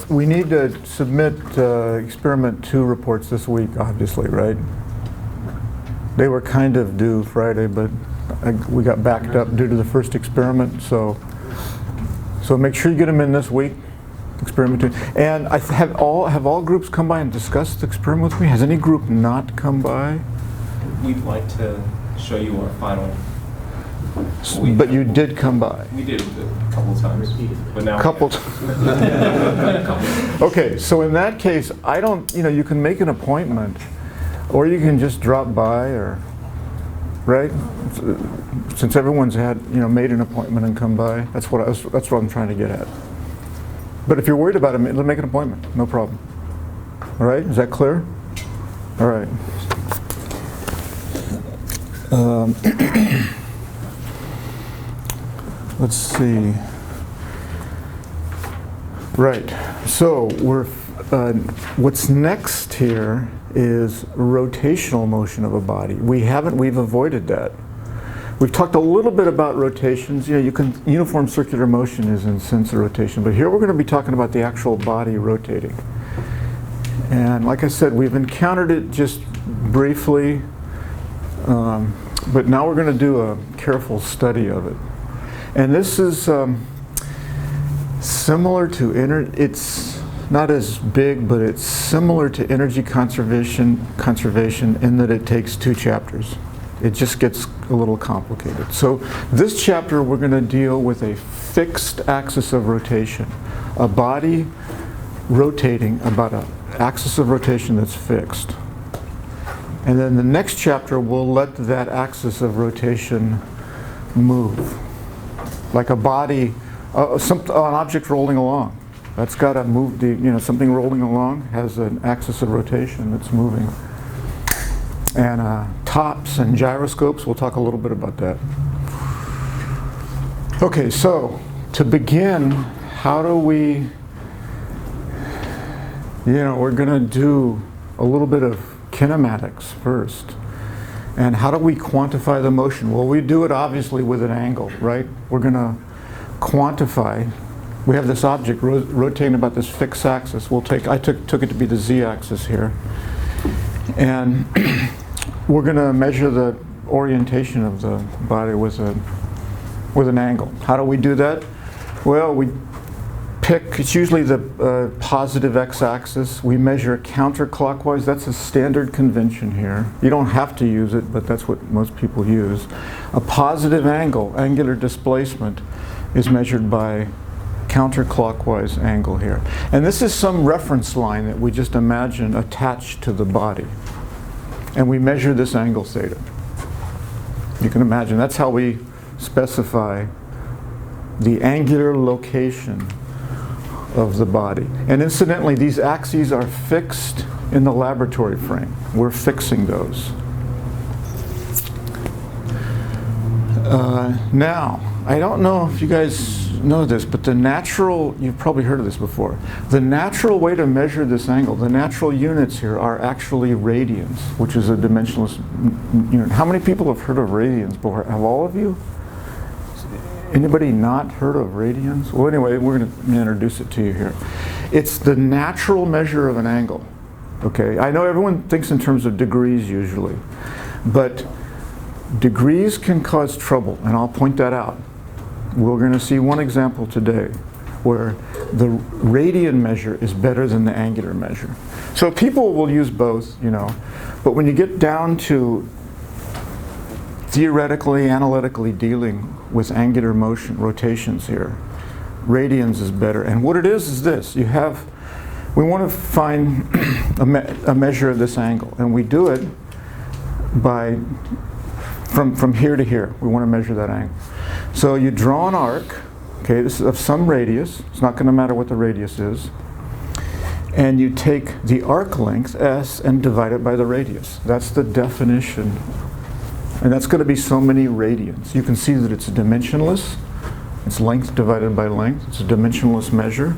We need to submit experiment 2 reports this week, obviously, right? They were kind of due Friday, but we got backed up due to the first experiment, so make sure you get them in this week, experiment 2. And have all groups come by and discussed the experiment with me? Has any group not come by? We'd like to show you our final. But you did come by. We did a couple of times, but now Couple. Okay, so in that case, I don't. You can make an appointment, or you can just drop by, or right. Since everyone's had made an appointment and come by, that's what I'm trying to get at. But if you're worried about it, make an appointment. No problem. All right, is that clear? All right. Let's see. Right. So what's next here is rotational motion of a body. We've avoided that. We've talked a little bit about rotations. Uniform circular motion is in sense of rotation, but here we're going to be talking about the actual body rotating. And like I said, we've encountered it just briefly, but now we're going to do a careful study of it. And this is similar to it's not as big, but it's similar to energy conservation in that it takes 2 chapters. It just gets a little complicated. So this chapter we're going to deal with a fixed axis of rotation, a body rotating about an axis of rotation that's fixed. And then the next chapter we'll let that axis of rotation move. Like a body, an object rolling along. That's got to move. Something rolling along has an axis of rotation that's moving. And tops and gyroscopes, we'll talk a little bit about that. Okay, so to begin, how do we, we're going to do a little bit of kinematics first. And how do we quantify the motion? Well, we do it obviously with an angle, right? We're going to quantify. We have this object rotating about this fixed axis. I took it to be the z-axis here. And we're going to measure the orientation of the body with an angle. How do we do that? Well, it's usually the positive x-axis. We measure counterclockwise. That's a standard convention here. You don't have to use it, but that's what most people use. A positive angle, angular displacement, is measured by counterclockwise angle here. And this is some reference line that we just imagine attached to the body. And we measure this angle theta. You can imagine that's how we specify the angular location of the body. And incidentally, these axes are fixed in the laboratory frame. We're fixing those. Now, I don't know if you guys know this, but you've probably heard of this before. The natural way to measure this angle, the natural units here are actually radians, which is a dimensionless unit. How many people have heard of radians before? Have all of you? Anybody not heard of radians? Well, anyway, we're going to introduce it to you here. It's the natural measure of an angle. Okay, I know everyone thinks in terms of degrees usually, but degrees can cause trouble, and I'll point that out. We're going to see one example today where the radian measure is better than the angular measure. So people will use both, but when you get down to theoretically, analytically dealing with angular motion, rotations here, radians is better. And what it is this. We want to find a measure of this angle. And we do it by, from here to here. We want to measure that angle. So you draw an arc, okay, this is of some radius. It's not going to matter what the radius is. And you take the arc length, s, and divide it by the radius. That's the definition. And that's going to be so many radians. You can see that it's dimensionless. It's length divided by length. It's a dimensionless measure.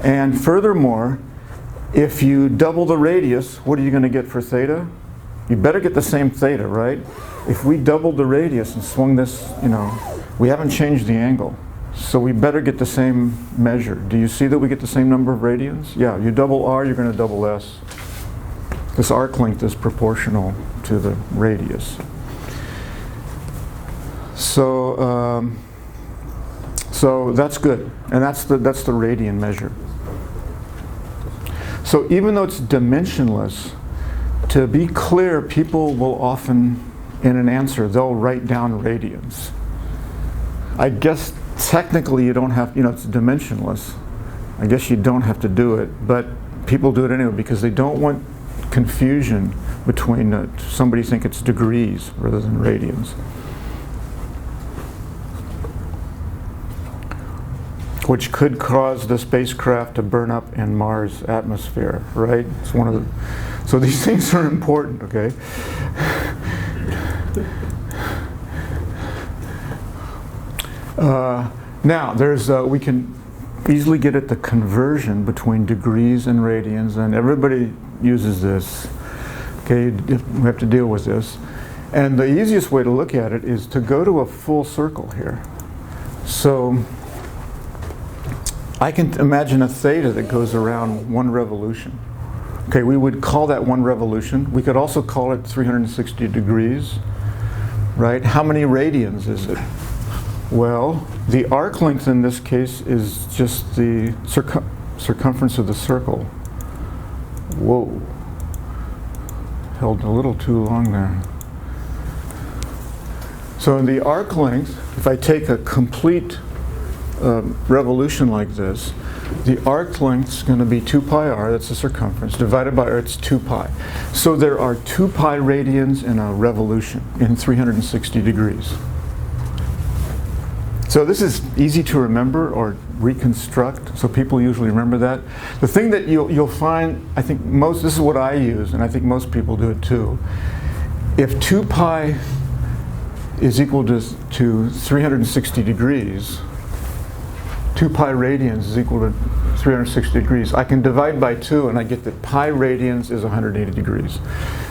And furthermore, if you double the radius, what are you going to get for theta? You better get the same theta, right? If we doubled the radius and swung this, we haven't changed the angle. So we better get the same measure. Do you see that we get the same number of radians? Yeah, you double r, you're going to double s. This arc length is proportional to the radius. So, so that's good, and that's the Radian measure. So even though it's dimensionless, to be clear, people will often, in an answer, they'll write down radians. I guess technically you don't have, it's dimensionless. I guess you don't have to do it, but people do it anyway because they don't want confusion between somebody think it's degrees rather than radians. Which could cause the spacecraft to burn up in Mars' atmosphere, right? It's one of the, so these things are important, okay? Now, there's we can easily get at the conversion between degrees and radians, and everybody uses this. Okay, we have to deal with this. And the easiest way to look at it is to go to a full circle here. So I can imagine a theta that goes around one revolution. Okay, we would call that one revolution. We could also call it 360 degrees, right? How many radians is it? Well, the arc length in this case is just the circumference of the circle. Whoa. Held a little too long there. So in the arc length, if I take a complete revolution like this, the arc length is going to be 2 pi r, that's the circumference, divided by r, it's 2 pi. So there are 2 pi radians in a revolution in 360 degrees. So this is easy to remember or reconstruct, so people usually remember that. The thing that you'll find, I think this is what I use, and I think most people do it too. If 2 pi is equal to 360 degrees, 2 pi radians is equal to 360 degrees. I can divide by 2 and I get that pi radians is 180 degrees.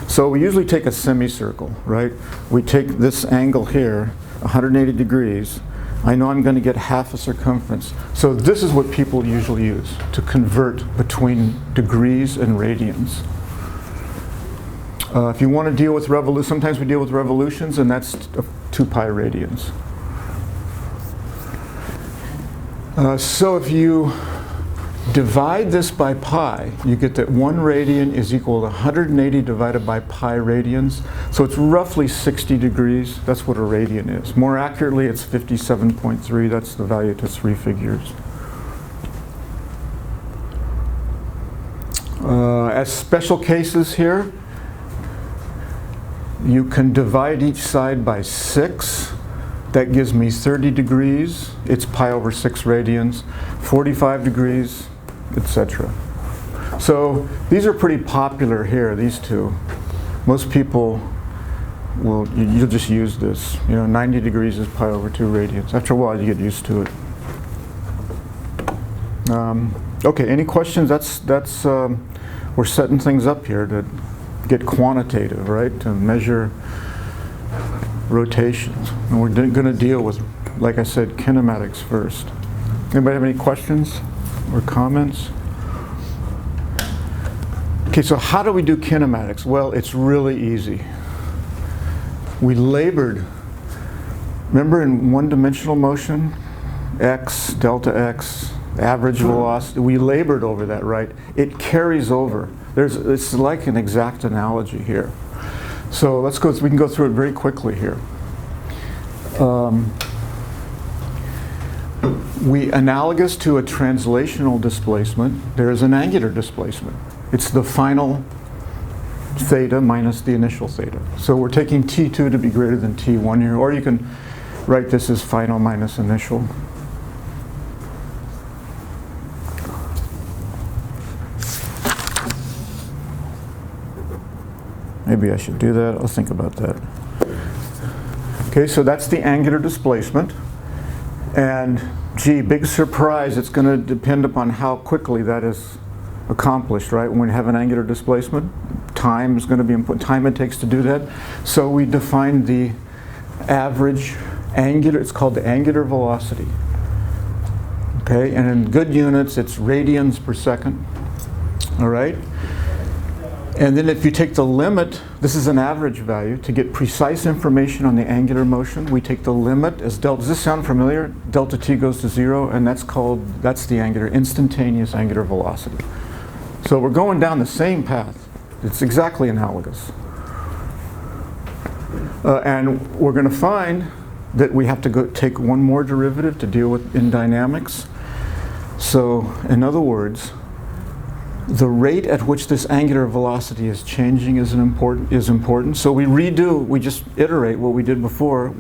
So we usually take a semicircle, right? We take this angle here, 180 degrees. I know I'm going to get half a circumference. So this is what people usually use to convert between degrees and radians. If you want to deal with revolutions, sometimes we deal with revolutions, and that's 2 pi radians. So if you divide this by pi, you get that 1 radian is equal to 180 divided by pi radians. So it's roughly 60 degrees. That's what a radian is. More accurately, it's 57.3. That's the value to 3 figures. As special cases here, you can divide each side by 6. That gives me 30 degrees. It's pi over 6 radians. 45 degrees, etc. So these are pretty popular here, these two. Most people you'll just use this. 90 degrees is pi over 2 radians. After a while, you get used to it. Okay, any questions? That's we're setting things up here to get quantitative, right? To measure rotations. And we're going to deal with, like I said, kinematics first. Anybody have any questions or comments? Okay, so how do we do kinematics? Well, it's really easy. We labored, remember in one-dimensional motion, x, delta x, average velocity, we labored over that, right? It carries over. It's like an exact analogy here. So let's go, we can go through it very quickly here. We analogous to a translational displacement, there is an angular displacement. It's the final theta minus the initial theta. So we're taking T2 to be greater than T1 here, or you can write this as final minus initial. Maybe I should do that. I'll think about that. Okay, so that's the angular displacement. And gee, big surprise, it's going to depend upon how quickly that is accomplished, right? When we have an angular displacement, time is going to be important, time it takes to do that. So we define the average angular, it's called the angular velocity. Okay, and in good units, it's radians per second. All right? And then if you take the limit, this is an average value. To get precise information on the angular motion, we take the limit as delta. Does this sound familiar? Delta t goes to 0, and that's the instantaneous angular velocity. So we're going down the same path. It's exactly analogous. And we're going to find that we have to take one more derivative to deal with in dynamics. So, in other words, the rate at which this angular velocity is changing is important. So we just iterate what we did before.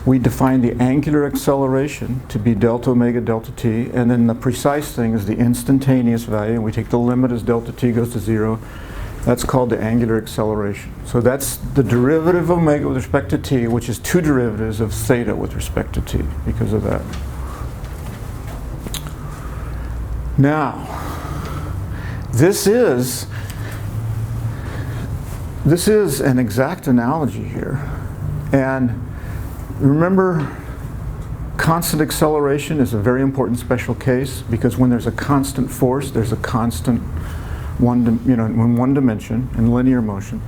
We define the angular acceleration to be delta omega delta t, and then the precise thing is the instantaneous value, and we take the limit as delta t goes to 0. That's called the angular acceleration. So that's the derivative of omega with respect to t, which is two derivatives of theta with respect to t because of that. Now, this is an exact analogy here. And remember, constant acceleration is a very important special case because when there's a constant force, there's a constant in one dimension, in linear motion.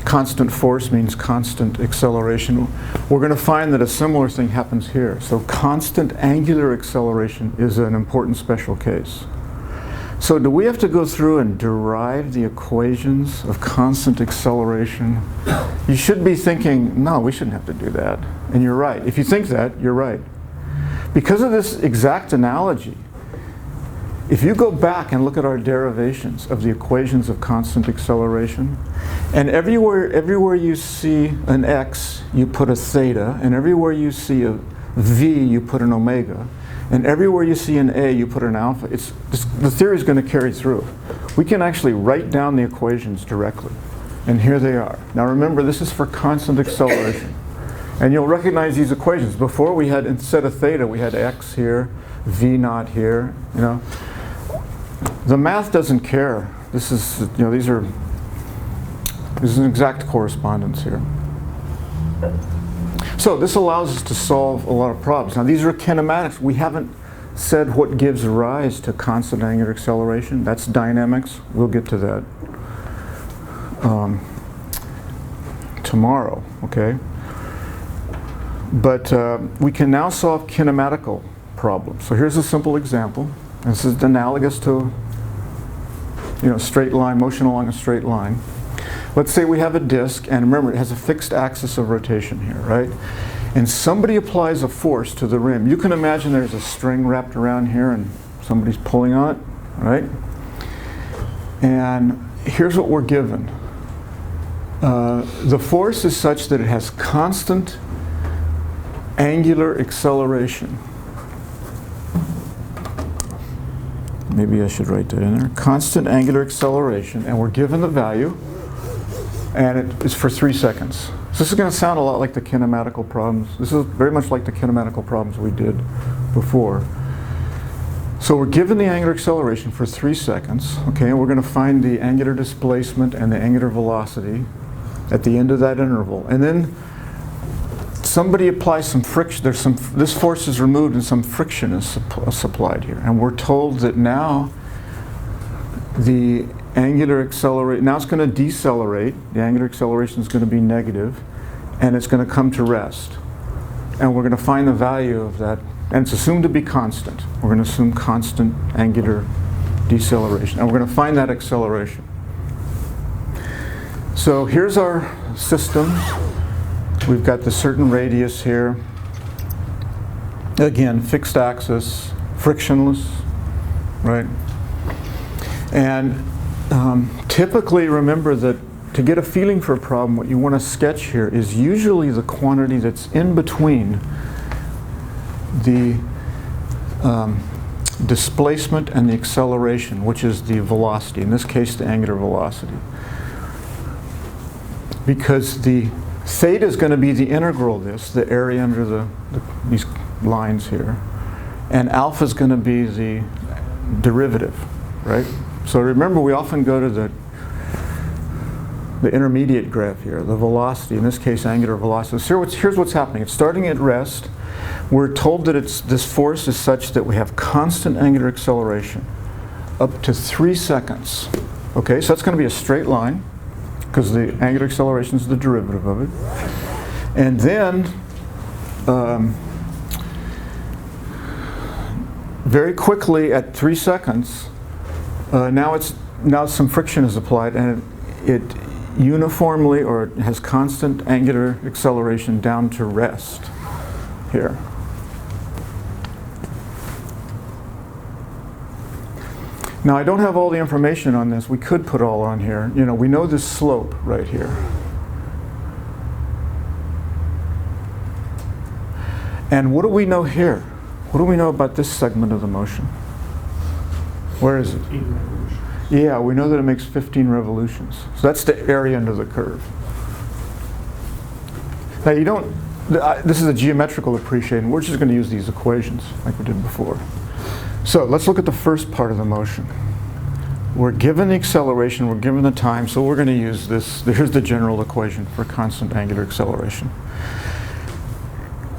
Constant force means constant acceleration. We're going to find that a similar thing happens here. So constant angular acceleration is an important special case. So do we have to go through and derive the equations of constant acceleration? You should be thinking, no, we shouldn't have to do that. And you're right. If you think that, you're right. Because of this exact analogy, if you go back and look at our derivations of the equations of constant acceleration, and everywhere you see an x, you put a theta, and everywhere you see a v, you put an omega, and everywhere you see an a, you put an alpha. The theory is going to carry through. We can actually write down the equations directly, and here they are. Now remember, this is for constant acceleration. And you'll recognize these equations. Before we had, instead of theta, we had x here, v naught here, you know. The math doesn't care. This is, there's an exact correspondence here. So this allows us to solve a lot of problems. Now these are kinematics. We haven't said what gives rise to constant angular acceleration. That's dynamics. We'll get to that tomorrow, okay? But we can now solve kinematical problems. So here's a simple example. This is analogous to straight line, motion along a straight line. Let's say we have a disk, and remember, it has a fixed axis of rotation here, right? And somebody applies a force to the rim. You can imagine there's a string wrapped around here and somebody's pulling on it, right? And here's what we're given. The force is such that it has constant angular acceleration. Maybe I should write that in there. Constant angular acceleration, and we're given the value, and it is for 3 seconds. So this is going to sound a lot like the kinematical problems. This is very much like the kinematical problems we did before. So we're given the angular acceleration for 3 seconds, okay, and we're going to find the angular displacement and the angular velocity at the end of that interval. And then somebody applies some friction. This force is removed and some friction is supplied here. And we're told that now the angular acceleration, now it's going to decelerate. The angular acceleration is going to be negative, and it's going to come to rest. And we're going to find the value of that, and it's assumed to be constant. We're going to assume constant angular deceleration, and we're going to find that acceleration. So here's our system. We've got the certain radius here. Again, fixed axis, frictionless, right? And typically, remember that to get a feeling for a problem, what you want to sketch here is usually the quantity that's in between the displacement and the acceleration, which is the velocity, in this case the angular velocity. Because the theta is going to be the integral of this, the area under these lines here, and alpha is going to be the derivative, right? So remember, we often go to the intermediate graph here, the velocity, in this case angular velocity. So here's what's happening. It's starting at rest, we're told that this force is such that we have constant angular acceleration up to 3 seconds. Okay, so that's going to be a straight line because the angular acceleration is the derivative of it. And then very quickly at 3 seconds, now some friction is applied, and it uniformly or has constant angular acceleration down to rest here. Now I don't have all the information on this. We could put all on here. You know, we know this slope right here. And what do we know here? What do we know about this segment of the motion? Where is it? 15 revolutions. Yeah, we know that it makes 15 revolutions. So that's the area under the curve. Now you don't, this is a geometrical appreciation. We're just going to use these equations like we did before. So let's look at the first part of the motion. We're given the acceleration, we're given the time, so we're going to use this. Here's the general equation for constant angular acceleration.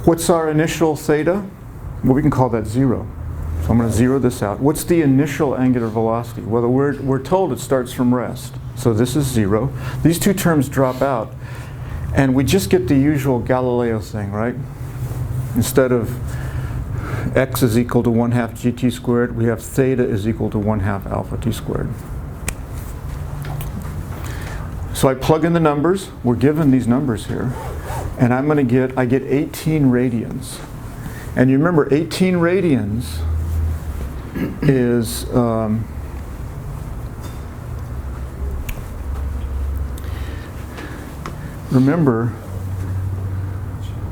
What's our initial theta? Well, we can call that 0. So I'm going to zero this out. What's the initial angular velocity? Well, we're told it starts from rest. So this is 0. These two terms drop out. And we just get the usual Galileo thing, right? Instead of x is equal to 1/2 gt squared, we have theta is equal to 1/2 alpha t squared. So I plug in the numbers. We're given these numbers here. And I get 18 radians. And you remember 18 radians is remember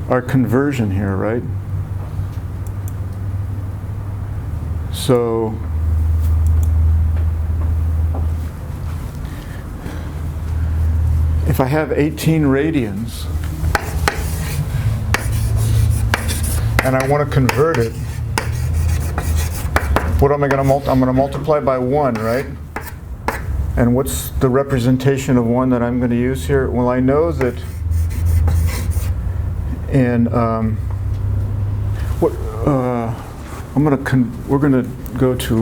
our conversion here, right? So if I have 18 radians and I want to convert it, what am I going to I'm going to multiply by 1, right? And what's the representation of 1 that I'm going to use here? Well, I know that in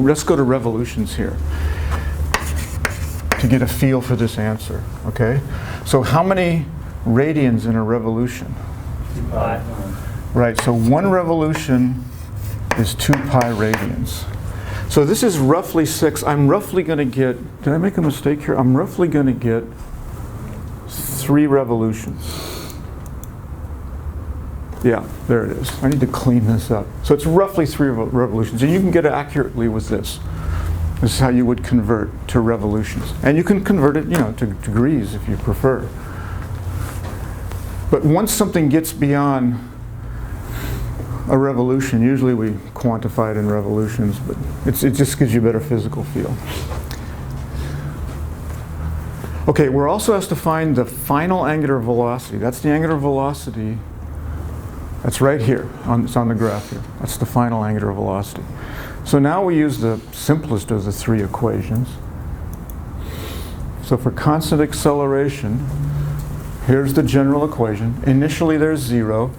let's go to revolutions here to get a feel for this answer. Okay, so how many radians in a revolution? 5. Right. So 1 revolution is 2 pi radians. So this is roughly 6. I'm roughly going to get, did I make a mistake here? I'm roughly going to get 3 revolutions. Yeah, there it is. I need to clean this up. So it's roughly 3 revolutions. And you can get it accurately with this. This is how you would convert to revolutions. And you can convert it, you know, to degrees if you prefer. But once something gets beyond a revolution, usually we quantify it in revolutions, but it just gives you a better physical feel. Okay, we're also asked to find the final angular velocity. That's the angular velocity. That's right here. It's on the graph here. That's the final angular velocity. So now we use the simplest of the 3 equations. So for constant acceleration, here's the general equation. Initially there's 0.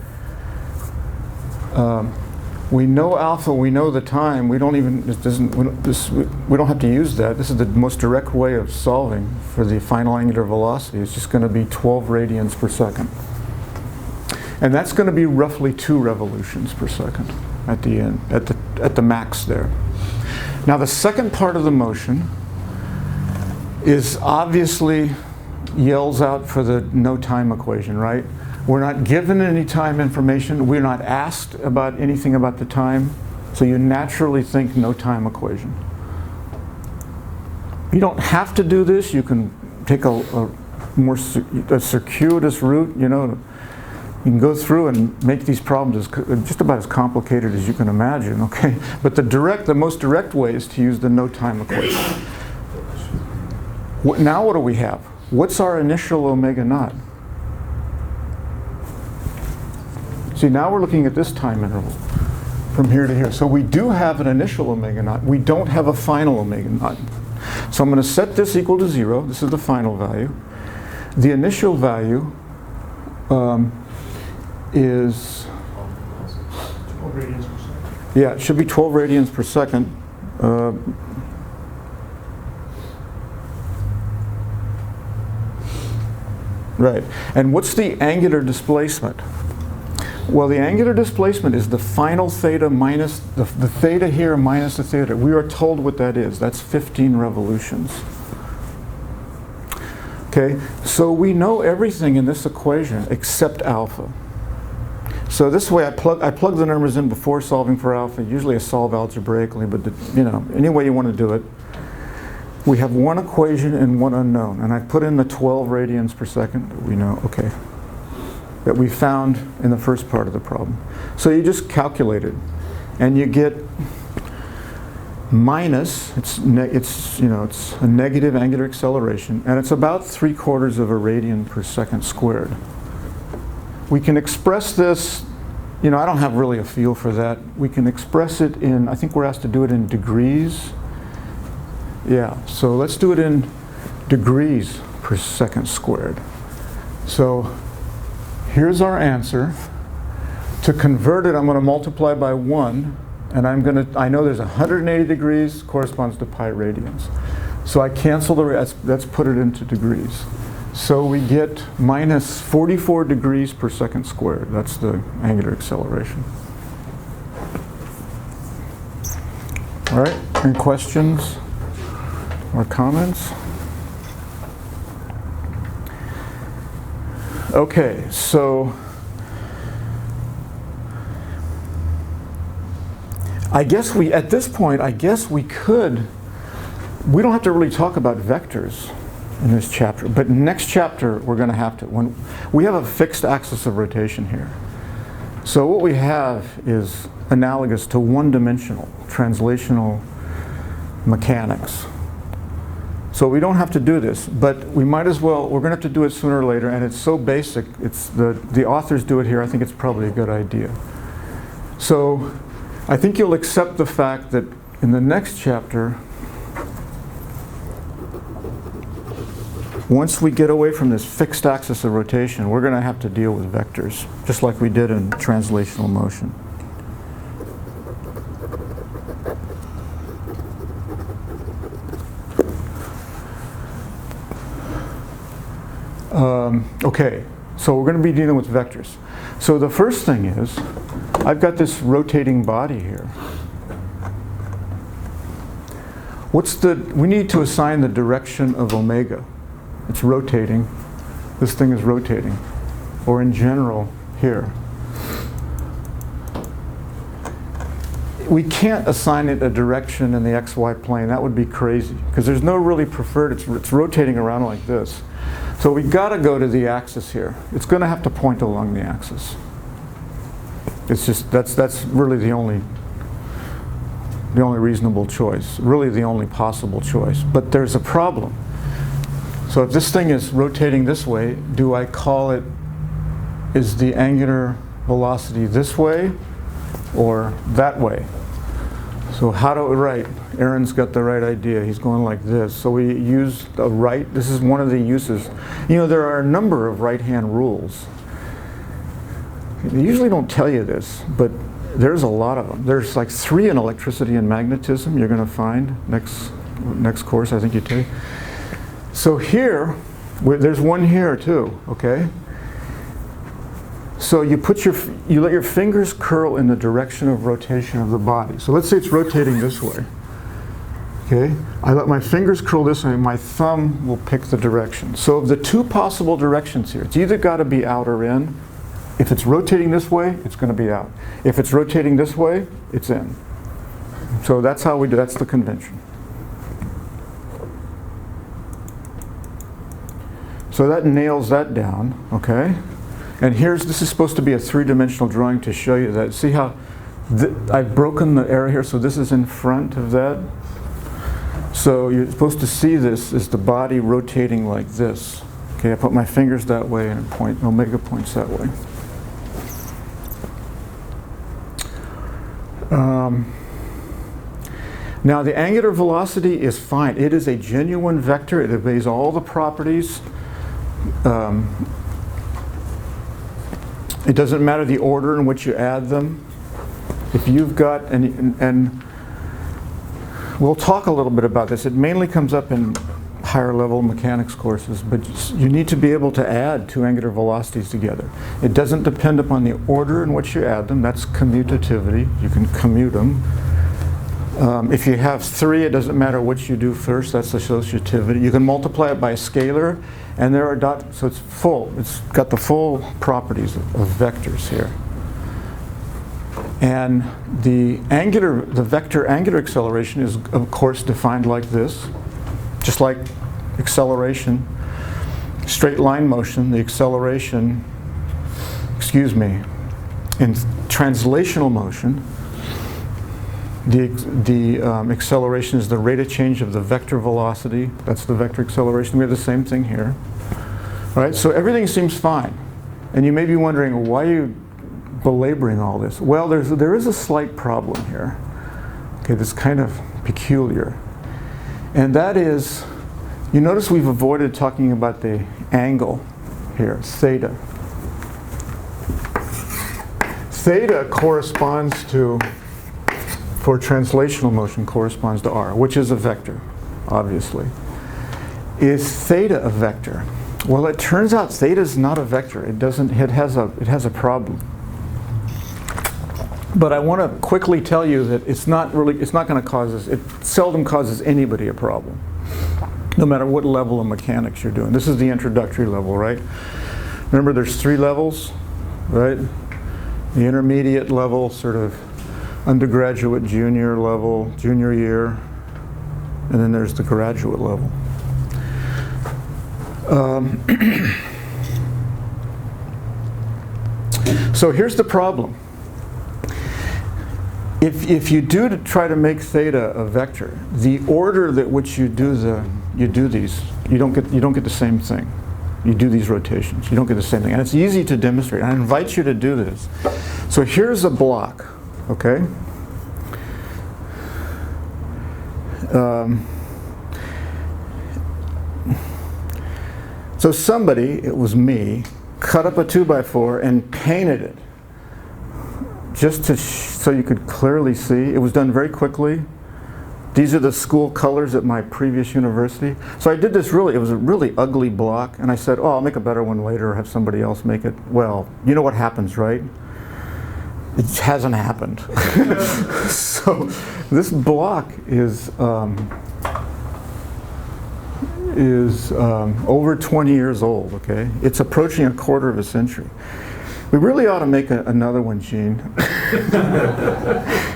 We know alpha, we know the time. We don't have to use that. This is the most direct way of solving for the final angular velocity. It's just going to be 12 radians per second. And that's going to be roughly 2 revolutions per second at the end, at the max there. Now the second part of the motion is obviously yells out for the no time equation, right? We're not given any time information. We're not asked about anything about the time. So you naturally think no time equation. You don't have to do this. You can take a circuitous route, you know. You can go through and make these problems just about as complicated as you can imagine, okay? But the most direct way is to use the no time equation. Now what do we have? What's our initial omega naught? See, now we're looking at this time interval from here to here. So we do have an initial omega naught. We don't have a final omega naught. So I'm going to set this equal to 0. This is the final value. The initial value is Yeah, it should be 12 radians per second. Right. And what's the angular displacement? Well, the angular displacement is the final theta minus the theta here minus the theta. We are told what that is. That's 15 revolutions. Okay, so we know everything in this equation except alpha. So this way I plug the numbers in before solving for alpha. Usually I solve algebraically, but any way you want to do it. We have one equation and one unknown, and I put in the 12 radians per second that we know, okay, that we found in the first part of the problem. So you just calculate it, and you get minus, it's a negative angular acceleration, and it's about 3/4 of a radian per second squared. We can express this, I don't have really a feel for that. We can express it in, I think we're asked to do it in degrees. Yeah, so let's do it in degrees per second squared. So here's our answer. To convert it, I'm going to multiply by 1, and I know there's 180 degrees corresponds to pi radians. So I cancel let's put it into degrees. So we get minus 44 degrees per second squared. That's the angular acceleration. All right, any questions or comments? Okay, so at this point, we don't have to really talk about vectors in this chapter, but next chapter we're going to have to. When we have a fixed axis of rotation here. So what we have is analogous to one-dimensional translational mechanics. So we don't have to do this, but we might as well, we're going to have to do it sooner or later, and it's so basic, the authors do it here, I think it's probably a good idea. So I think you'll accept the fact that in the next chapter, once we get away from this fixed axis of rotation, we're going to have to deal with vectors, just like we did in translational motion. Okay, so we're going to be dealing with vectors. So the first thing is, I've got this rotating body here. We need to assign the direction of omega. It's rotating. This thing is rotating. Or in general, here. We can't assign it a direction in the xy plane. That would be crazy, because there's no really preferred. It's rotating around like this. So we've got to go to the axis here. It's going to have to point along the axis. It's just, that's really the only reasonable choice, really the only possible choice. But there's a problem. So if this thing is rotating this way, do I call it, is the angular velocity this way or that way? So right, Aaron's got the right idea. He's going like this. So we use the right, this is one of the uses. There are a number of right-hand rules. They usually don't tell you this, but there's a lot of them. There's like 3 in electricity and magnetism you're going to find next course I think you take. So here, there's one here too, okay? So you let your fingers curl in the direction of rotation of the body. So let's say it's rotating this way. Okay? I let my fingers curl this way, my thumb will pick the direction. So of the 2 possible directions here, it's either got to be out or in. If it's rotating this way, it's going to be out. If it's rotating this way, it's in. So that's how we do, that's the convention. So that nails that down, okay? And this is supposed to be a 3-dimensional drawing to show you that. See how I've broken the area here, so this is in front of that. So you're supposed to see this as the body rotating like this. Okay, I put my fingers that way and omega points that way. Now the angular velocity is fine. It is a genuine vector. It obeys all the properties. It doesn't matter the order in which you add them. if you've got, and we'll talk a little bit about this. It mainly comes up in higher level mechanics courses, but you need to be able to add two angular velocities together. It doesn't depend upon the order in which you add them. That's commutativity. You can commute them. If you have three, it doesn't matter which you do first. That's associativity. You can multiply it by a scalar, and there are dots, so it's full. It's got the full properties of vectors here. And the vector angular acceleration is, of course, defined like this. Just like acceleration, straight line motion, the acceleration, in translational motion, the acceleration is the rate of change of the vector velocity. That's the vector acceleration. We have the same thing here. All right, so everything seems fine. And you may be wondering, why are you belaboring all this? Well, there is a slight problem here. Okay, that's kind of peculiar. And that is, you notice we've avoided talking about the angle here, theta. Theta corresponds to, for translational motion, corresponds to r, which is a vector, obviously. Is theta a vector? Well, it turns out theta is not a vector. It has a problem. But I want to quickly tell you that it's not going to cause us, it seldom causes anybody a problem, no matter what level of mechanics you're doing. This is the introductory level, right? Remember, there's three levels, right? The intermediate level, sort of undergraduate, junior level, junior year, and then there's the graduate level. So here's the problem. If you do to try to make theta a vector, the order that which you do these, you don't get the same thing. You do these rotations, you don't get the same thing, and it's easy to demonstrate. I invite you to do this. So here's a block, okay? So somebody, it was me, cut up a 2x4 and painted it, just so you could clearly see. It was done very quickly. These are the school colors at my previous university. So I did this it was a really ugly block, and I said, oh, I'll make a better one later or have somebody else make it. Well, you know what happens, right? It hasn't happened. So this block is over 20 years old, okay? It's approaching a quarter of a century. We really ought to make another one, Gene.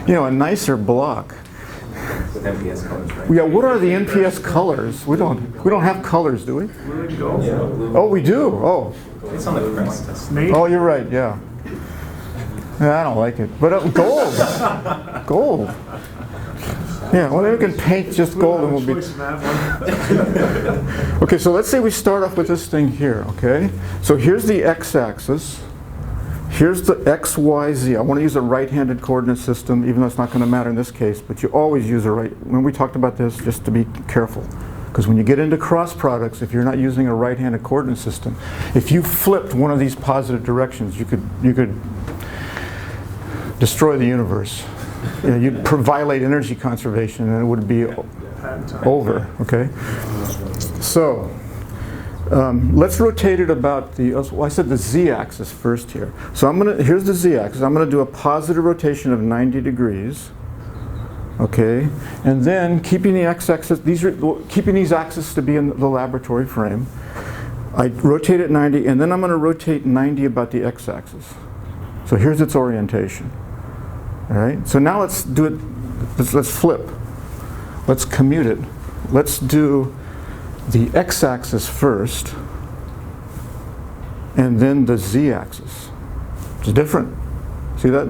You know, a nicer block. With NPS colors, right? Yeah, what are the NPS colors? We don't have colors, do we? Oh, we do? Oh. It's on the crest. Oh, you're right, yeah. I don't like it. But gold. Gold. Yeah, well, then we can paint just gold and we'll be... Okay, so let's say we start off with this thing here, okay? So here's the x-axis. Here's the x, y, z. I want to use a right-handed coordinate system, even though it's not going to matter in this case, but you always use a right... When we talked about this, just to be careful. Because when you get into cross products, if you're not using a right-handed coordinate system, if you flipped one of these positive directions, you could destroy the universe. You know, you'd violate energy conservation and it would be over, okay? So, let's rotate it about the, well, I said the z-axis first here. So here's the z-axis. I'm going to do a positive rotation of 90 degrees. Okay, and then keeping the x-axis, keeping these axes to be in the laboratory frame. I rotate it 90, and then I'm going to rotate 90 about the x-axis. So here's its orientation. All right, so now let's do it, let's flip. Let's commute it. Let's do the x-axis first, and then the z-axis. It's different. See that?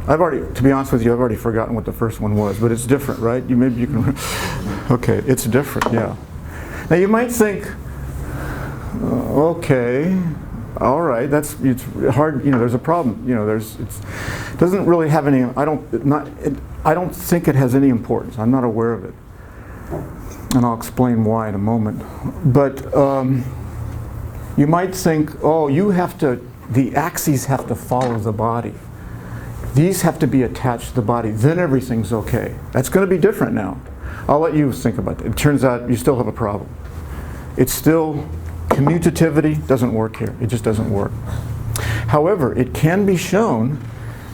To be honest with you, I've already forgotten what the first one was, but it's different, right? Maybe you can, okay, it's different, yeah. Now you might think, okay, all right, it's hard, you know, there's a problem, you know, it doesn't really have any, I don't think it has any importance. I'm not aware of it. And I'll explain why in a moment. But you might think, oh, the axes have to follow the body. These have to be attached to the body, then everything's okay. That's going to be different now. I'll let you think about it. It turns out you still have a problem. It's still, commutativity doesn't work here. It just doesn't work. However, it can be shown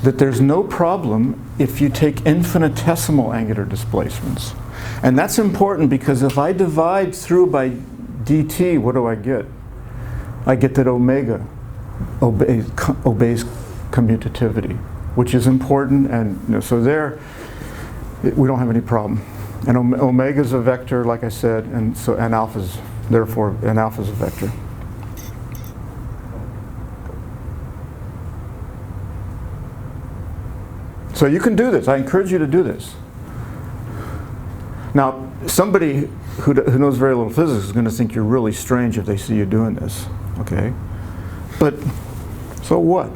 that there's no problem if you take infinitesimal angular displacements. And that's important because if I divide through by dt, what do I get? I get that omega obeys commutativity, which is important, and so there we don't have any problem. And omega is a vector, like I said, and so and alpha's therefore an alpha is a vector. So you can do this. I encourage you to do this. Now, somebody who knows very little physics is going to think you're really strange if they see you doing this, okay? But so what,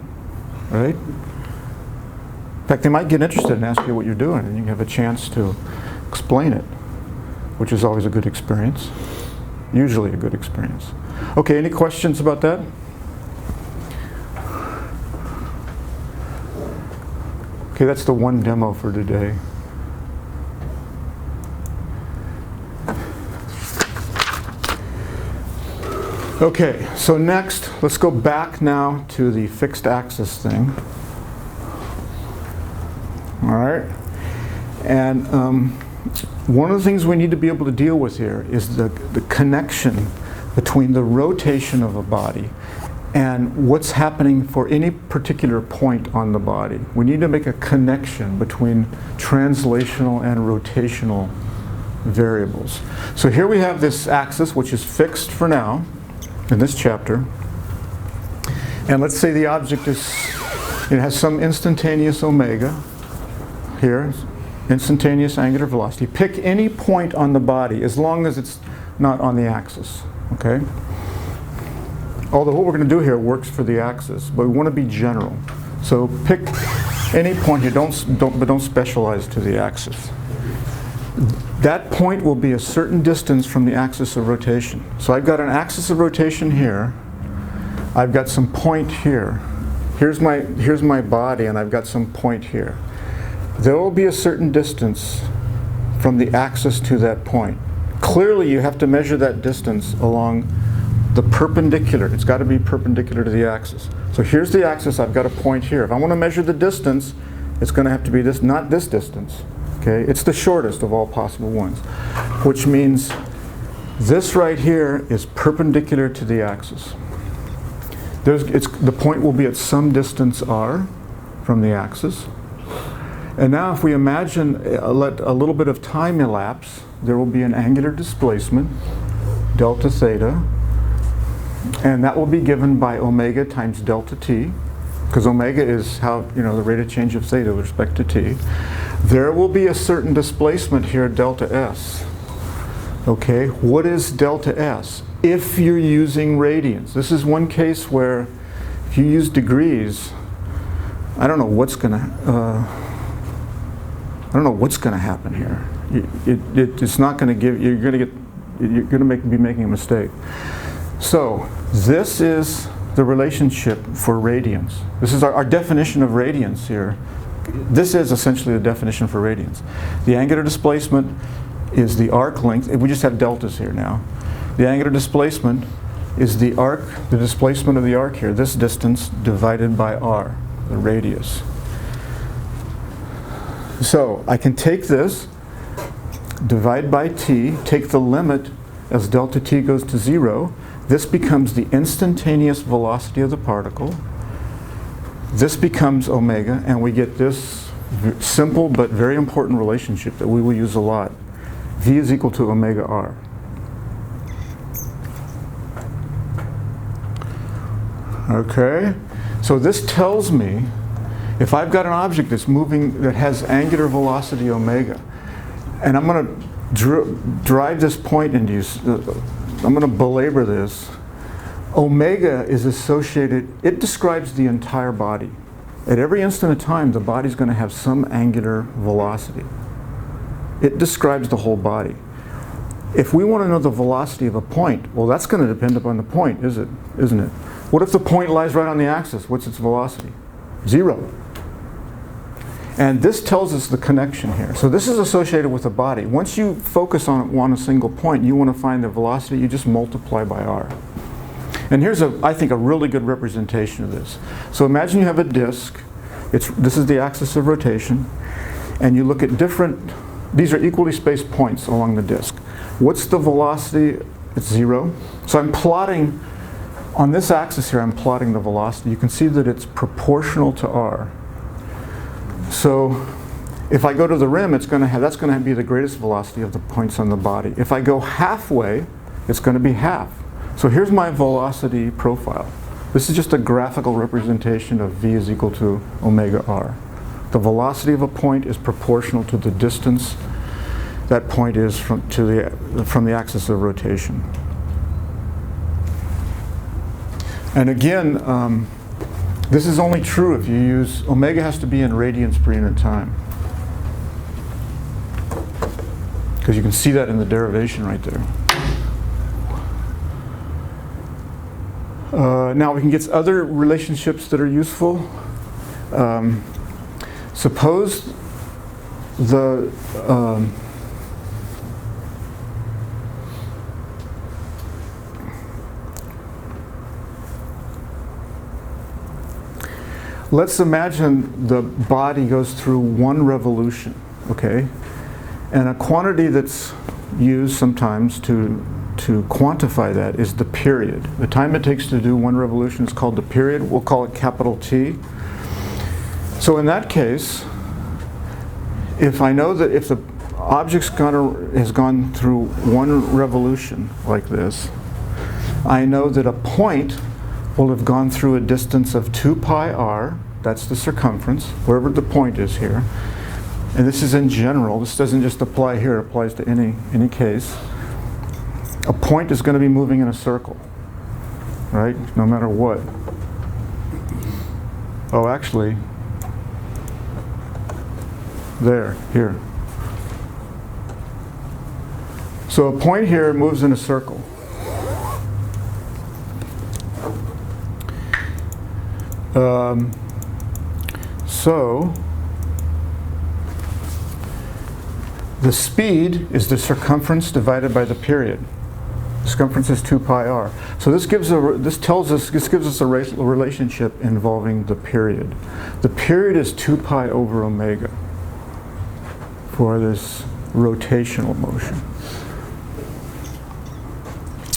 right? In fact, they might get interested and ask you what you're doing, and you have a chance to explain it, which is always a good experience, usually a good experience. Okay, any questions about that? Okay, that's the one demo for today. Okay, so next, let's go back now to the fixed axis thing. All right, and one of the things we need to be able to deal with here is the connection between the rotation of a body and what's happening for any particular point on the body. We need to make a connection between translational and rotational variables. So here we have this axis, which is fixed for now in this chapter. And let's say the object has some instantaneous omega here, instantaneous angular velocity. Pick any point on the body as long as it's not on the axis, okay? Although what we're going to do here works for the axis, but we want to be general. So pick any point here, but don't specialize to the axis. That point will be a certain distance from the axis of rotation. So I've got an axis of rotation here. I've got some point here. Here's my body, and I've got some point here. There will be a certain distance from the axis to that point. Clearly, you have to measure that distance along the perpendicular. It's got to be perpendicular to the axis. So here's the axis. I've got a point here. If I want to measure the distance, it's going to have to be this, not this distance. Okay, it's the shortest of all possible ones, which means this right here is perpendicular to the axis. The point will be at some distance r from the axis. And now if we imagine, let a little bit of time elapse, there will be an angular displacement, delta theta, and that will be given by omega times delta t, because omega is how, the rate of change of theta with respect to t. There will be a certain displacement here, delta s. Okay, what is delta s? If you're using radians. This is one case where if you use degrees, I don't know what's going to happen here. It's not going to give. You're going to be making a mistake. So this is the relationship for radians. This is our definition of radians here. This is essentially the definition for radians. The angular displacement is the arc length. We just have deltas here now. The angular displacement is the arc, the displacement of the arc here, this distance divided by r, the radius. So I can take this, divide by t, take the limit as delta t goes to 0. This becomes the instantaneous velocity of the particle. This becomes omega, and we get this simple but very important relationship that we will use a lot. V is equal to omega r. Okay, so this tells me if I've got an object that's moving, that has angular velocity omega, and I'm going to drive this point into you, I'm going to belabor this. Omega is associated, it describes the entire body. At every instant of time, the body's going to have some angular velocity. It describes the whole body. If we want to know the velocity of a point, well, that's going to depend upon the point, isn't it? What if the point lies right on the axis? What's its velocity? 0. And this tells us the connection here. So this is associated with a body. Once you focus on a single point, you want to find the velocity, you just multiply by r. And here's, I think, a really good representation of this. So imagine you have a disk. This is the axis of rotation. And you look at these are equally spaced points along the disk. What's the velocity? It's 0. So I'm plotting, on this axis here, I'm plotting the velocity. You can see that it's proportional to r. So if I go to the rim, that's going to be the greatest velocity of the points on the body. If I go halfway, it's going to be half. So here's my velocity profile. This is just a graphical representation of v is equal to omega r. The velocity of a point is proportional to the distance that point is from the axis of rotation. And again, this is only true if you use, omega has to be in radians per unit time. Because you can see that in the derivation right there. Now we can get other relationships that are useful. Suppose let's imagine the body goes through 1 revolution, okay? And a quantity that's used sometimes to quantify that is the period. The time it takes to do 1 revolution is called the period. We'll call it capital T. So in that case, if I know that if the object's has gone through 1 revolution like this, I know that a point will have gone through a distance of 2 pi r, that's the circumference, wherever the point is here. And this is in general, this doesn't just apply here, it applies to any case. A point is going to be moving in a circle, right? No matter what. Oh, actually, here. So a point here moves in a circle. So the speed is the circumference divided by the period. Circumference is 2 pi r. So this gives us a relationship involving the period. The period is 2 pi over omega for this rotational motion.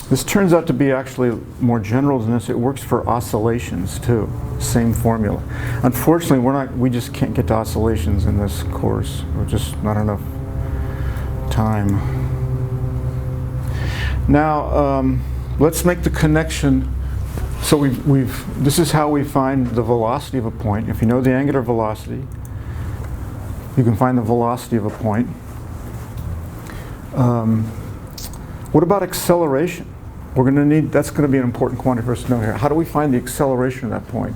This turns out to be actually more general than this. It works for oscillations too. Same formula. Unfortunately, we just can't get to oscillations in this course. We're just not enough time. Now, let's make the connection. So this is how we find the velocity of a point. If you know the angular velocity, you can find the velocity of a point. What about acceleration? That's going to be an important quantity for us to know here. How do we find the acceleration of that point?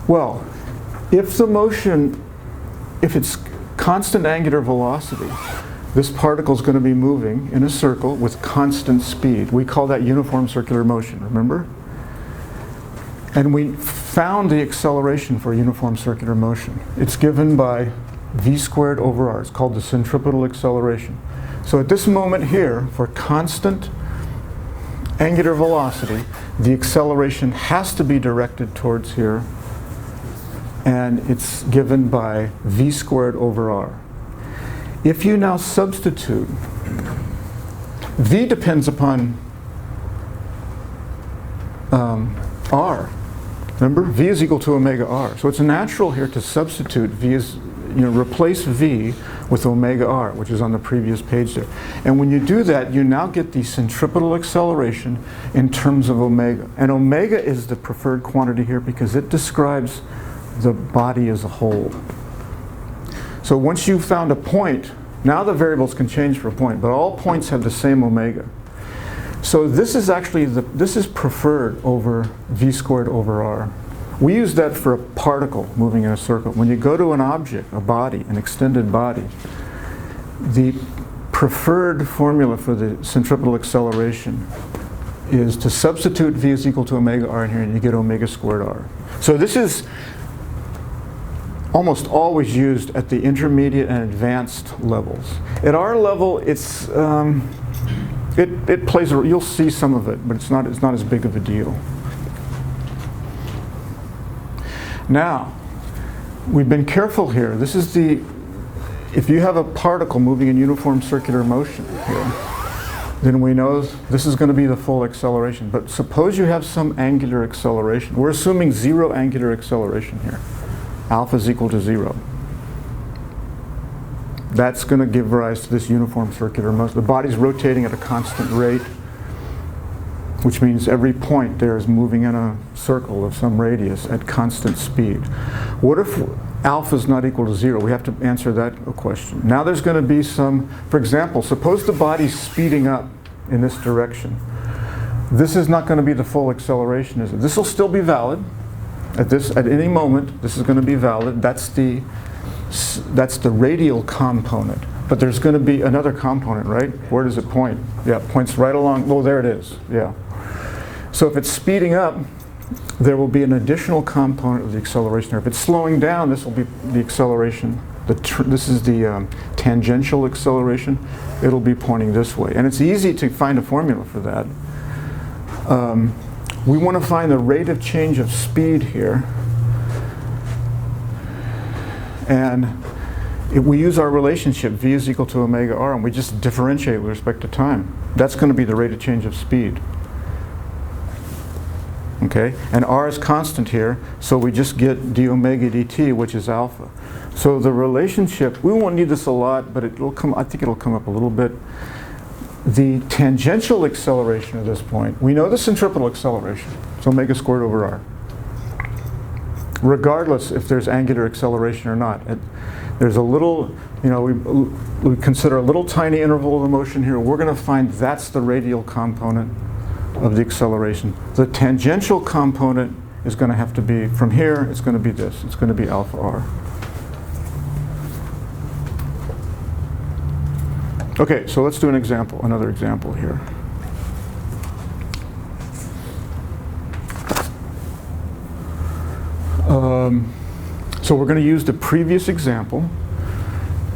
Well, if it's constant angular velocity, this particle is going to be moving in a circle with constant speed. We call that uniform circular motion, remember? And we found the acceleration for uniform circular motion. It's given by v squared over r. It's called the centripetal acceleration. So at this moment here, for constant angular velocity, the acceleration has to be directed towards here, and it's given by v squared over r. If you now substitute, v depends upon r. Remember, v is equal to omega r. So it's natural here to substitute replace v with omega r, which is on the previous page there. And when you do that, you now get the centripetal acceleration in terms of omega. And omega is the preferred quantity here because it describes the body as a whole. So once you've found a point, now the variables can change for a point, but all points have the same omega. So this is actually this is preferred over v squared over r. We use that for a particle moving in a circle. When you go to an object, a body, an extended body, the preferred formula for the centripetal acceleration is to substitute v is equal to omega r in here, and you get omega squared r. So this is almost always used at the intermediate and advanced levels. At our level, it's it plays a, you'll see some of it, but it's not as big of a deal. Now, we've been careful here. This is if you have a particle moving in uniform circular motion here, then we know this is going to be the full acceleration. But suppose you have some angular acceleration. We're assuming zero angular acceleration here. Alpha is equal to 0. That's going to give rise to this uniform circular motion. The body's rotating at a constant rate, which means every point there is moving in a circle of some radius at constant speed. What if alpha is not equal to 0? We have to answer that question. Now there's going to be some, for example, suppose the body's speeding up in this direction. This is not going to be the full acceleration, is it? This will still be valid. At any moment, this is going to be valid. That's the radial component. But there's going to be another component, right? Where does it point? Yeah, it points right along. Oh, there it is. Yeah. So if it's speeding up, there will be an additional component of the acceleration there. If it's slowing down, this will be the acceleration. This is the tangential acceleration. It'll be pointing this way. And it's easy to find a formula for that. We want to find the rate of change of speed here. And we use our relationship, v is equal to omega r, and we just differentiate with respect to time. That's going to be the rate of change of speed. Okay? And r is constant here, so we just get d omega dt, which is alpha. So the relationship, we won't need this a lot, but I think it'll come up a little bit. The tangential acceleration at this point, we know the centripetal acceleration. It's omega squared over r. Regardless if there's angular acceleration or not. There's a little, we consider a little tiny interval of motion here. We're going to find that's the radial component of the acceleration. The tangential component is going to have to be, from here, it's going to be this. It's going to be alpha r. Okay, so let's do another example here. So we're going to use the previous example.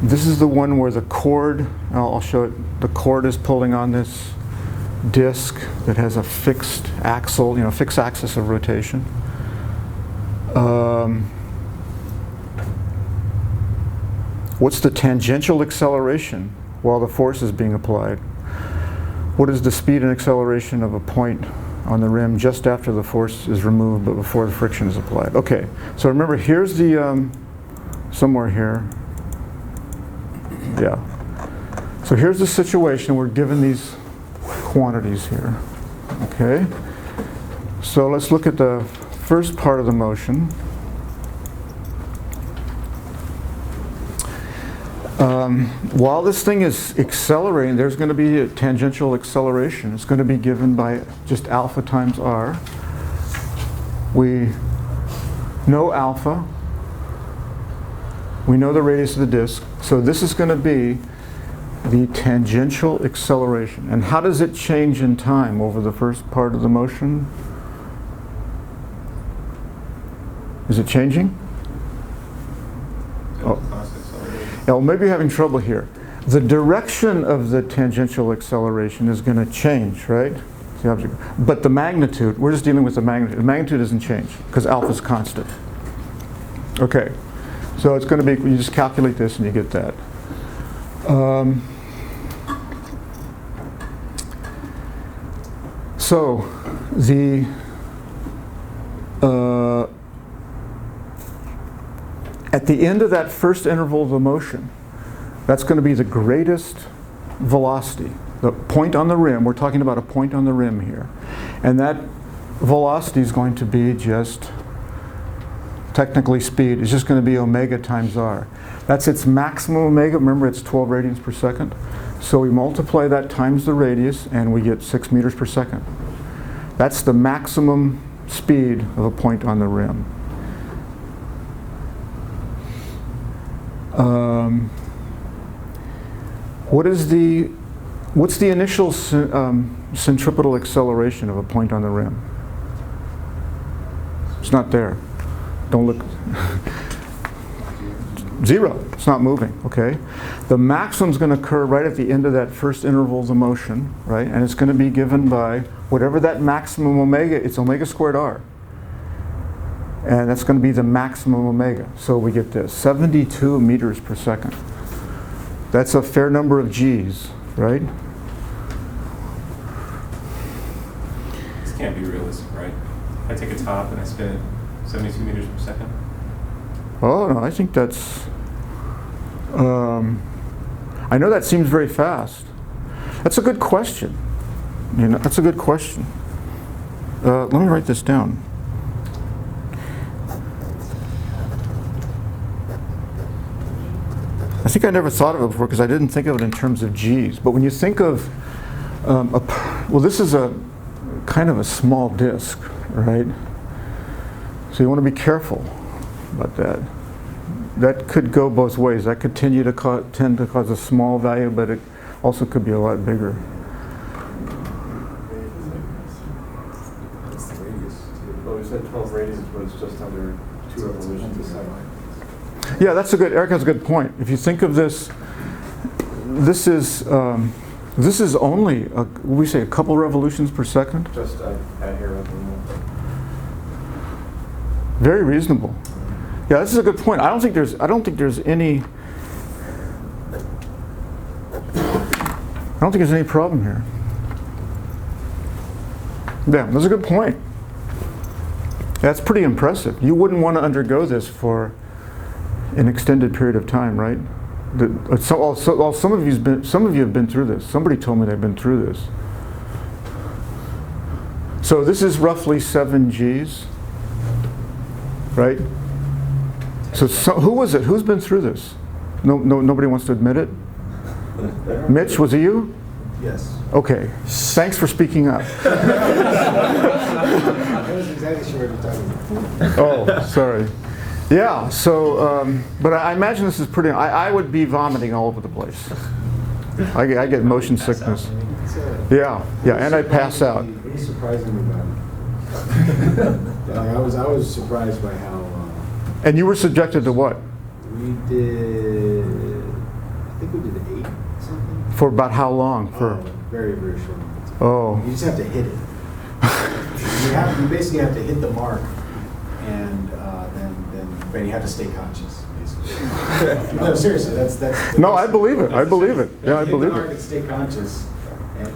This is the one where the chord, I'll show it, the chord is pulling on this disk that has a fixed axle, fixed axis of rotation. What's the tangential acceleration while the force is being applied? What is the speed and acceleration of a point on the rim just after the force is removed but before the friction is applied? Okay, so remember here's the, somewhere here, yeah. So here's the situation, we're given these quantities here, okay? So let's look at the first part of the motion. While this thing is accelerating, there's going to be a tangential acceleration. It's going to be given by just alpha times r. We know alpha. We know the radius of the disk. So this is going to be the tangential acceleration. And how does it change in time over the first part of the motion? Is it changing? Oh. Now, maybe you're having trouble here. The direction of the tangential acceleration is going to change, right? The object. But the magnitude, we're just dealing with the magnitude. The magnitude doesn't change because alpha is constant. Okay, so it's going to be, you just calculate this and you get that. So the at the end of that first interval of the motion, that's going to be the greatest velocity. The point on the rim, we're talking about a point on the rim here. And that velocity is going to be just, technically speed, is just going to be omega times r. That's its maximum omega. Remember, it's 12 radians per second. So we multiply that times the radius, and we get 6 meters per second. That's the maximum speed of a point on the rim. What's the initial centripetal acceleration of a point on the rim? It's not there. Don't look. 0. It's not moving, okay? The maximum's going to occur right at the end of that first interval of motion, right? And it's going to be given by whatever that maximum omega, it's omega squared r. And that's going to be the maximum omega. So we get this, 72 meters per second. That's a fair number of g's, right? This can't be realistic, right? I take a top and I spin it 72 meters per second. Oh, no, I think that's, I know that seems very fast. That's a good question. You know, that's a good question. Let me write this down. I think I never thought of it before because I didn't think of it in terms of G's. But when you think of, well, this is a kind of a small disk, right? So you want to be careful about that. That could go both ways. That could tend to cause a small value, but it also could be a lot bigger. What's the radius? Well, we said 12 radius, but it's just under 2 revolutions a second. Yeah, that's a good. Eric has a good point. If you think of this, this is only we say a couple revolutions per second. Just at here at the moment. Very reasonable. Yeah, this is a good point. I don't think there's any problem here. Yeah, that's a good point. That's pretty impressive. You wouldn't want to undergo this for an extended period of time, right? Some of you have been through this. Somebody told me they've been through this. So this is roughly 7 G's, right? So who was it? Who's been through this? Nobody wants to admit it? Mitch, was it you? Yes. Okay. Thanks for speaking up. I wasn't exactly sure what you're talking about. Oh, sorry. Yeah, so, but I imagine this is pretty, I would be vomiting all over the place. I get motion sickness. Yeah, and I pass out. It was surprisingly bad. I was surprised by how... And you were subjected to what? We did, I think we did 8 something. For about how long? Very, very short. Oh. You just have to hit it. You basically have to hit the mark, and then you have to stay conscious, basically. No, seriously, that's No, I believe it. I believe it. Yeah, I believe hit the mark it. and stay conscious. And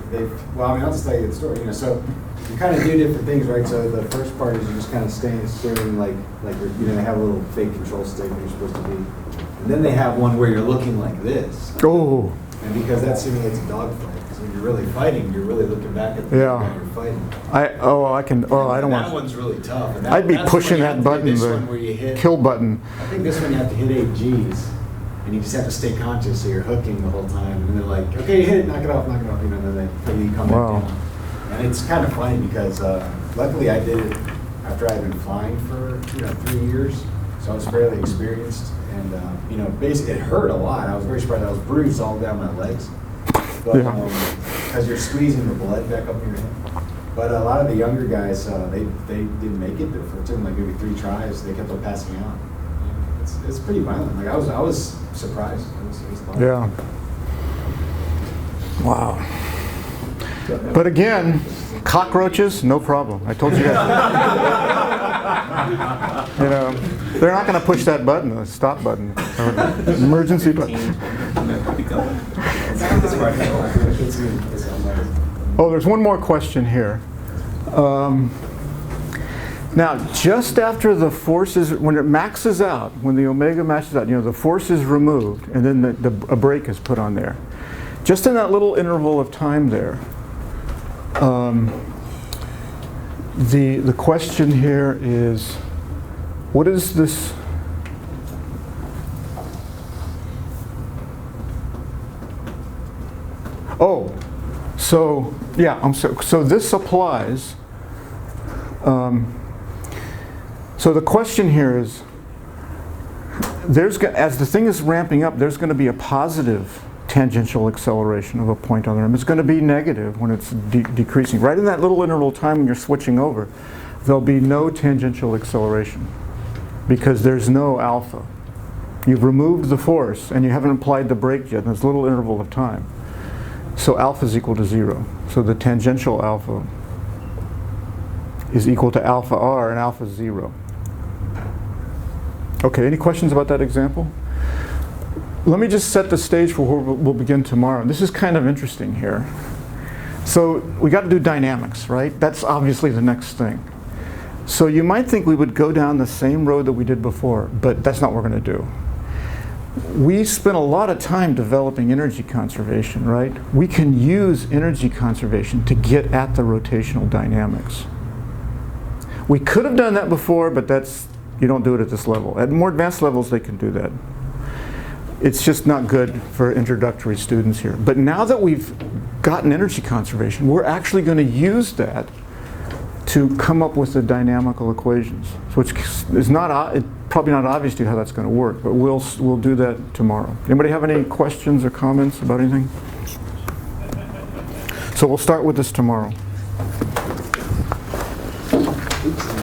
I'll just tell you the story. So you kind of do different things, right? So the first part is you just kind of staring like you're, they have a little fake control stick where you're supposed to be. And then they have one where you're looking like this. Oh. And because that simulates a dogfight. Because when you're really fighting, you're really looking back at the guy you're fighting. I don't want. That one's really tough. And I'd be that's pushing when you that have to hit button, this one where you hit, kill button. I think this one you have to hit 8 G's. And you just have to stay conscious, so you're hooking the whole time. And they're like, okay, hit it, knock it off, and then you come back down. And it's kind of funny because luckily I did it after I had been flying for 3 years, so I was fairly experienced. And basically it hurt a lot. I was very surprised. I was bruised all down my legs, but because you're squeezing the blood back up in your head. But a lot of the younger guys, they didn't make it. It took them like maybe 3 tries. They kept on passing out. It's pretty violent. Like I was surprised. It was fun. Yeah. Wow. But again, cockroaches, no problem. I told you that. They're not going to push that button, the stop button, or emergency button. Oh, there's one more question here. Now, just after the force is, when it maxes out, when the omega maxes out, the force is removed, and then a brake is put on there. Just in that little interval of time there, the question here is, what is this? Oh, so yeah, so this applies. So the question here is, as the thing is ramping up, there's going to be a positive tangential acceleration of a point on the rim. It's going to be negative when it's decreasing. Right in that little interval time when you're switching over, there'll be no tangential acceleration because there's no alpha. You've removed the force and you haven't applied the brake yet in this little interval of time. So alpha is equal to 0. So the tangential alpha is equal to alpha r, and alpha is 0. Okay, any questions about that example? Let me just set the stage for where we'll begin tomorrow. This is kind of interesting here. So we got to do dynamics, right? That's obviously the next thing. So you might think we would go down the same road that we did before, but that's not what we're going to do. We spent a lot of time developing energy conservation, right? We can use energy conservation to get at the rotational dynamics. We could have done that before, but you don't do it at this level. At more advanced levels, they can do that. It's just not good for introductory students here. But now that we've gotten energy conservation, we're actually going to use that to come up with the dynamical equations, which is probably not obvious to you how that's going to work, but we'll do that tomorrow. Anybody have any questions or comments about anything? So we'll start with this tomorrow.